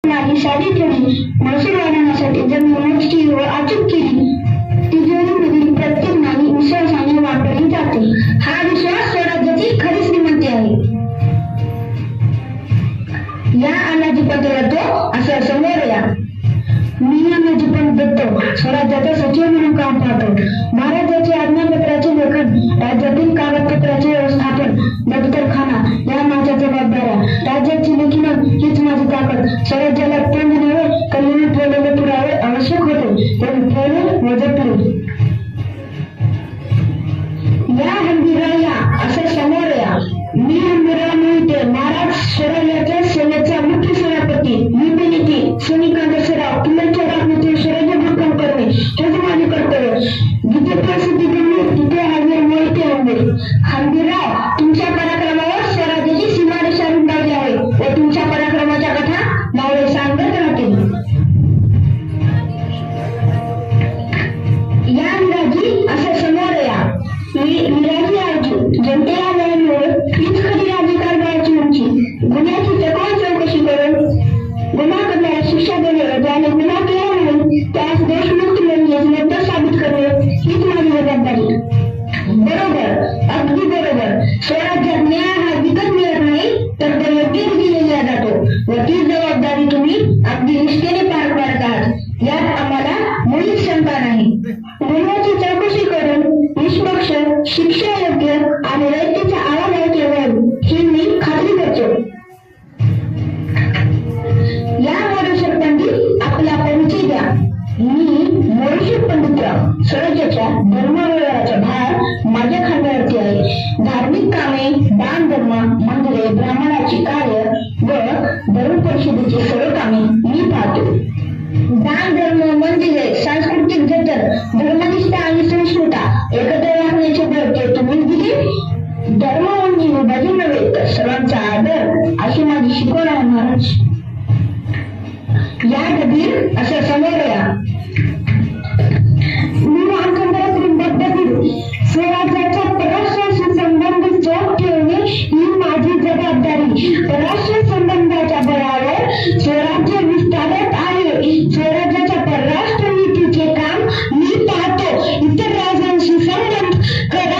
नाही साधी ठेवली, महसूल वाढवण्यासाठी जमीन मोजकी व अचूक केली. तिजोरीमधील प्रत्येक नाणी विश्वासाने वापरली जाते. हा विश्वास स्वराज्याची खरी श्रीमंती आहे. या अनाजी पंतप्रधान असं समोर या. मी अनाजी पंतप्रधान स्वराज्याचा सचिव म्हणून काम पाहतो. महाराजाचे आज्ञापत्राचे लेखन, राज्यातील कागदपत्राचे व्यवस्थापन, दप्तरखाना या माझ्या जबाबदाऱ्या. राज्याची लेखीनं हीच माझी ताकद. स्वराज्याला तोंड नव्हे कल्याण ठेवलेले पुरावे आवश्यक होते, पण ठेवले व जपले. या हंबीराव या असं समोर या. मी हंबीराव मोहिते, महाराज स्वराज्याच्या सेनेचा मुख्य सेनापती. मी विनंती सैनिकांचा सराव, किल्ल्याच्या राखण्याचे स्वराज्य भक्कम करणे हेच माझे कर्तव्य. जिथे प्रसिद्धी घडली तिथे हंबीर मोहिते हंबीर. हंबीराव, तुमच्या पराक्रमावर स्वराज्याची सीमारेषा रुंदावली आहे व तुमच्या पराक्रमाच्या कथा मावळे सांगत राहतील. या विराजी असं समोर या. विराजी आरजू जनतेला वेळेवर हीच खरी राजकारणाची उंची. गुन्ह्याची सखोल चौकशी करून गुन्हा करणाऱ्या शिक्षा देणे व ज्याने गुन्हा केला नाही त्यास देशमुक्त निर्दोष साबित करणे हीच माझी जबाबदारी. बरोबर, अगदी बरोबर. स्वराज्यात न्याय हा विकत मिळत नाही तर तो योग्यरीती दिला जातो व ती जबाबदारी तुम्ही अगदी निष्ठेने पार पाडत आहात यात आम्हाला मुळीच शंका नाही. गुन्ह्याची चौकशी करून निष्पक्ष, शिक्षा योग्य आणि रयतेचा आवाज ऐकल्यावर ही मी खात्री करतो. या मोरेश्वर पंडित आपला परिचय द्या. मी मोरेश्वर पंडितराव. स्वराज्याच्या धर्मव्यवहाराचा भार माझ्या खांद्यावरती आहे. धार्मिक कामे, दान धर्म, मंदिरे, ब्राह्मणाची कार्य व धर्म परिषदेची